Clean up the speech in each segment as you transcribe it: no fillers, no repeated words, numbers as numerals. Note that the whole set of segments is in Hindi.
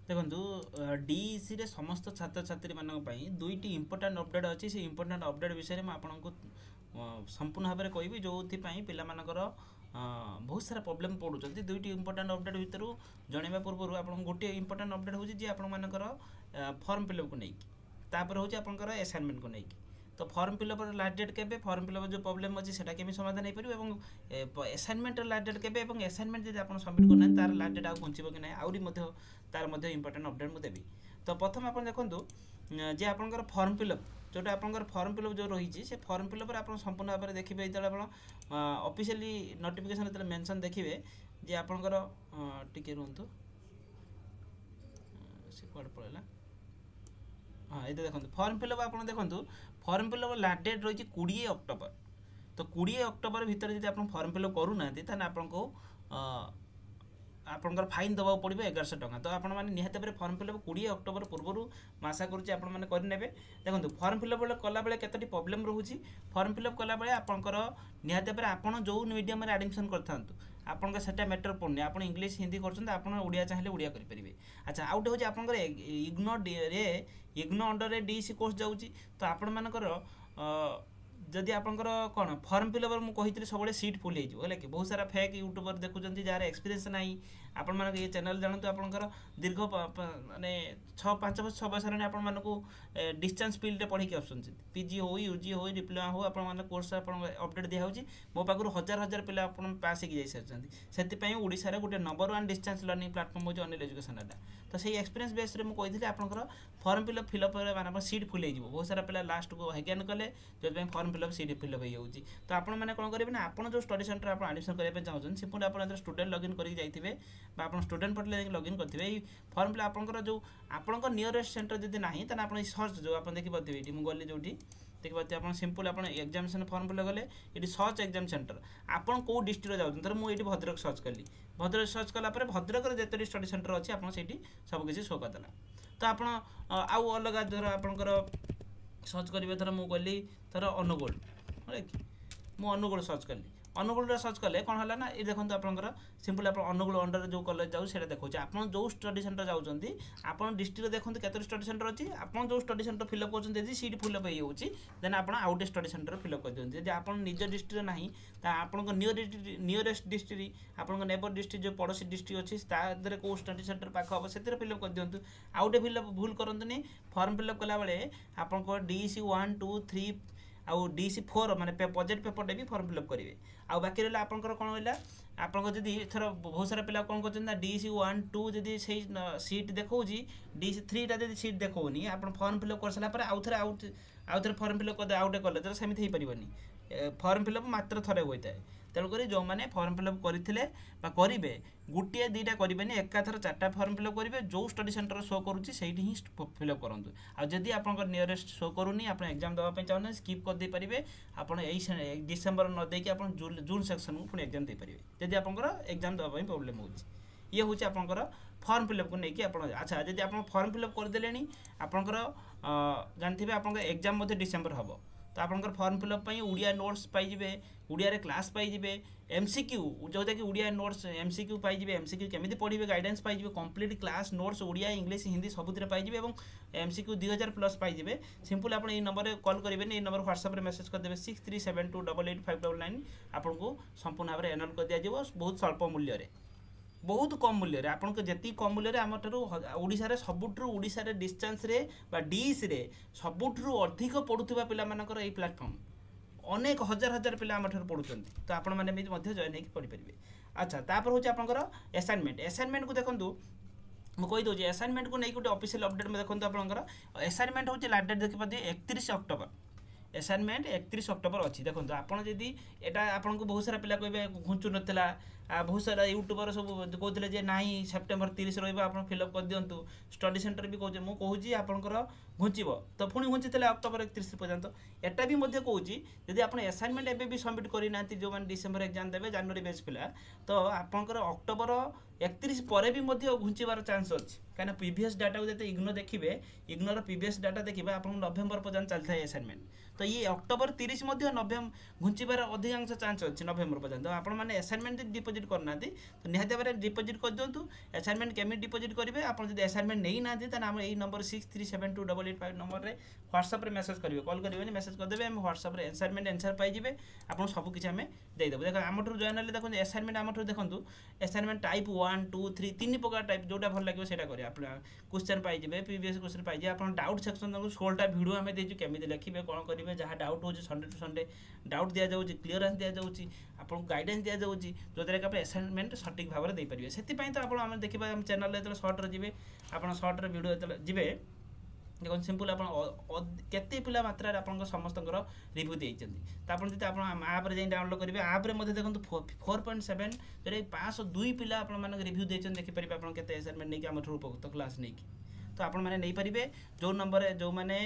देखो डीईसी रे समस्त छात्र छात्री मानक पई दुईटी इंपोर्टेंट अपडेट अच्छी से इंपोर्टेंट अपडेट विषय में आपको संपूर्ण भाव में कहबी जो पिला मानकर बहुत सारा प्रोब्लेम पड़ुंट दुईटी इंपोर्टेंट अपडेट भितर जनवा पूर्व आप गोटे इंपोर्टेंट अपडेट हो आपर फॉर्म फिलअप को लेकिन तापर हूँ आपंकर असाइनमेंट को लेकिन तो फॉर्म फिलअप लास्ट डेट के फॉर्म फिलअप जो प्रोब्लेम अच्छी से केमी समाधान हो पार असाइनमेंट लास्ट डेट के असाइनमेंट जब आप सबमिट करना तार लास्ट डेट आंचब कि ना आहरी तार इंपोर्टेंट अपडेट मुझे देवी तो प्रथम आप देखो जे आपंकर फॉर्म फिलअप जोटा आपंकर फॉर्म फिलअप जो रही से फॉर्म फिलअप आप संपूर्ण भाव में देखिए जो आप ऑफिशियली नोटिफिकेशन जो मेंशन देखिए जे आपंकर टिके रुहतु से कुआडे पळेला हाँ ये देखो फॉर्म फिलअप आप देखो फॉर्म फिलअप लास्ट डेट रही 20 अक्टोबर तो 20 अक्टोबर भितर जब आप फॉर्म फिलअप करूना आपको आपंकर फाइन दवा पड़ो 1100 टका तो आप निहत भाव फॉर्म फिलअप 20 अक्टोबर पूर्व आशा करें देखो फॉर्म फिलअप कला बेले केतोटी प्रोब्लेम रोचे फॉर्म फिलअप कला बेले आपंकर निहत भाव आप जो मीडियम एडमिशन कर आपन सेटा मैटर पड़नी आप इंग्लीश हिंदी कर चाहिए ओडिया करेंगे अच्छा आउटे हूँ आपंकर इग्नो अंडर डीसी कोर्स जाऊँगी तो आपण मानकर जदि आपंकर कौन फॉर्म फिलअप मुझे सब सीट फुल हो कि बहुत सारा फेक यूट्यूबर देखुं जार एक्सपीरियंस ना आपण मानक ये चैनल जानते आपंकर दीर्घ माने 5 वर्ष 6 वर्ष आप डिस्टेंस फील्ड पढ़ी आसुँच पीजी हो यूजी हो डिप्लोमा हो आप कोर्स अपडेट दिखाई मो पाखु हजार हजार पिला पास हो सारी से ओडिशा गोटे नंबर 1 डिस्टेंस लर्निंग प्लाटफर्म हो ऑनलाइन एजुकेशन डाटा तो सही एक्सपीरियंस बेस में मुझे आपंकर फॉर्म फिलअप मान सीट फुल हो बहुत सारा पिला लास्ट को हैगान कले जो फॉर्म फिलअप सीट फिलअप हो तो आपण मैंने कौन करेंगे ना आप जो स्टडी सेंटर आप एडमिशन करने चाहते सिंपल आप स्टूडेंट लॉगिन करके जाइए आप स्टूडेंट पोर्टल लॉगिन करेंगे ये फॉर्म फिलअप आपंकर जो आपंकर नियरेस्ट सेंटर जब ना तो आप सर्च जो आप देखिए ये मुझे गली जो देखिए आप सिंपल आप एग्जामिनेशन फॉर्म फिलअप कले ये सर्च एग्जाम सेंटर आपन कौ डिस्ट्रिक्ट जाऊँ मुझे भद्रक सर्च कली भद्रक सर्च कलापर भद्रक जिते स्टडी सेंटर अच्छी आप सबकि शो करदेला तो आप आउ अलग धर आपंकर सर्च करेंगे थर मुझे कहली थर अनुगोल मुझे अनुगोल सर्च कली अनुगुल सर्च कले कौन है ना ये देखो आपंकर सिंपल आप अनुगुल अंडर जो कलेज जाऊ से देखो आप जो स्टडी सेंटर जाऊँगी आप डिस्ट्रिक्ट देखते केतोटी स्टडी सेंटर अच्छी आप जो स्टडी सेंटर फिलअप कर सीट फिलअप होदेन आप आउटे स्टडी सेंटर फिलअप कर दिखाते जब आप निज डिस्ट्रिक्ट ना तो आप नियरेस्ट डिस्ट्रिक्ट आप नेबर डिस्ट्रिक्ट जो पड़ोसी डिस्ट्रिक्ट अच्छी तादे कौ स्टडी सेंटर पाख हम से फिलअप कर दिखाँ आउटे फिलअप भूल करतुनि फॉर्म फिलअप कला बेले आप डीसी 1 2 3 आउ डीसी 4 माने प्रोजेक्ट पेपर भी फॉर्म फिलअप करेंगे आउ बाकी रहा आपंकर कौन रहा आपको जदि थर बहुत सारा पिला कौन कर डीसी 1 2 जदि सीट देखा डीसी 3 टा जदि सीट देखनी आप फॉर्म फिलअप कर सारापर आउ थे फॉर्म फिलअप कर आउटे कले तो सेमती हो पारे फॉर्म फिलअप मात्र थरे होता है तेणुक जो मैंने फॉर्म फिलअप करते करेंगे गोटे दुईटा करेंगे एकाथर 4टा फॉर्म फिलअप करेंगे जो स्टडी सेंटर शो करुँची से ही फिलअप करूँ आदि आप नियरेस्ट शो करूनी आप एग्जाम देवाई चाहूना स्किप करदे पारे आप डिसेम्बर न देकी आप जून सेक्शन को पुणी एग्जाम दे पारे जदि आप एग्जाम देवाई प्रोब्लेम हो ये हूँ आपंकर फॉर्म फिलअप को लेकिन आप अच्छा जब आप फॉर्म फिलअप करदे आपंकर जानते आप एग्जाम डिसेम्बर हम तो आपंकर फॉर्म फिलअप उड़िया नोट्स पाइबे उड़िया क्लास पाइबे एमसीक्यू जोटा कि उड़िया नोट्स एमसीक्यू पाइबे एमसीक्यू केमी पढ़े गाइडेंस पाइबे complete class notes Odia English Hindi सबुत पाइबे और एमसीक्यू 2000+ पाइबे सिंपल आप नंबर कॉल करेंगे ये नंबर व्हाट्सएप मेसेज करदे 6372888599 आपको संपूर्ण भाव में एनरोल कर दिया बहुत स्वल्प मूल्य बहुत कम मूल्य आपन जी कम मूल्य आम ओडिशा सबुठू ओडिशा डिस्टेंस रे डीस रे सबुठू अधिक पढ़ुवा पिला मानकर ये प्लाटफर्म अनेक हजार हजार पिला आम पढ़ुं तो आपण मैंने भी जॉइन होकर पढ़ी पारे अच्छा तापर हूँ आपंकर असाइनमेंट को देखूँ मुझे कहीदे असाइनमेंट को नहीं गोटे ऑफिशियल अपडेट में देखो आपंकर असाइनमेंट हूँ लास्ट डेट देखिए 31 अक्टोबर असाइनमेंट 31 अक्टोबर अच्छी देखो आपड़ जदि यहाँ आपको बहुत सारा पिला कहे घुंचु नाला बहुत सारा यूट्यूबर सब कहते ना सेप्टेम्बर 30 रहा फिलअप कर दिंतु स्टडी सेंटर भी कहे मुझे आपंकर घुंचब तो पुणी घुंची अक्टोबर 31 पर्यंत एटा भी कहूँ जदि आप असाइनमेंट एवं भी सबमिट करना जो मैंने डिसेम्बर एग्जाम देवे जनवरी बेस पिला तो आपंकर अक्टोबर 31 पर भी घुंचार चान्स अच्छी कहीं प्रीवियस डाटा को जो इग्नो देखिए इग्नोर प्रीवियस डाटा देखिए आप नवेम्बर पर्यंत चलता है असाइनमेंट तो ये अक्टोबर 30 घुंचार अधिकांश चान्स अच्छी नवेम्बर पर्यंत आप असाइनमेंट डिपोजिट डिपोजिट करना तो निहाती भाव डिपोजिट कर दिंतु असाइनमेंट केमी डिपोजिट करेंगे आप असाइनमेंट नहीं ना तो आम यही नंबर 63728885 नंबर में व्हाट्सएप मेसेज करेंगे कॉल करेंगे मेसेज करदेवे आम व्हाट्सएप असाइनमेंट आंसर पाइबे आपको सब किसी आम देदेव देख आम जॉइन हेल्ले देखो असाइनमेंट आम देखो असाइनमेंट टाइप 1 2 3 तीन प्रकार टाइप जोटा भल लगे से करें आप क्वेश्चन पाइबे प्रीवियस क्वेश्चन पाइबे आप डाउट सेक्शन देखो 16टा वीडियो आम देचु केमी लिखे कौन करेंगे जहाँ डाउट हो संडे टू संडे डाउट दि जाऊँगी क्लीयरेंस दि जाऊँगी आपको गाइडेंस दि जाऊँगी जो द्वारा कि आप असाइनमेंट सठिक भाव में देपारे से तो आप देखिए आम चैनल जो सर्ट्रे जी आप सर्ट्रे वीडियो जो जी देखो सिंपल आपते पिला मात्रा आप समस्त रिव्यू देते तो आप जब आप आप्रे जाए डाउनलोड करेंगे आप्रे देखो 4.7 जो 502 पिला आप रिव्यू देते देखिपारे आप असाइनमेंट नहीं आम उपकृत क्लास नहीं तो आप नहीं पारे जो नंबर जो मैंने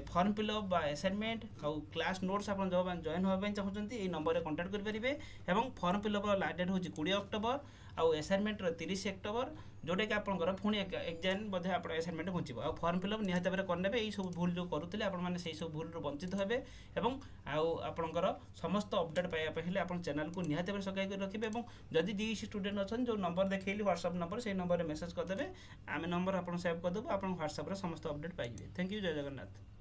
फॉर्म फिलअप असाइनमेंट आउ क्लास नोट्स आप जो जॉइन होगा चाहते ये नंबर में कंटाक्ट करेंगे और फॉर्म फिलअप लास्ट डेट हूँ 20 अक्टोबर आउ असाइनमेंट 30 अक्टोबर जोटा कि आपंकर पुणी एग्जाम बोधे आप असाइनमेंट घुंचब आ फॉर्म फिलअप निहत भाव करने यही सब भूल जो करुले आपने सब भूल वंचित हे और आपंकर समस्त अपडेट पाइबा आप चैनल को निहत भाव सकाई रखिए और जदि जी स्टूडेंट अच्छा जो नंबर देखिए व्हाट्सएप नंबर से नंबर में मेसेज करदे आम नंबर आप सेव करदेबू आप व्हाट्सएप समस्त अपडेट पाइबे थैंक यू जय जगन्नाथ।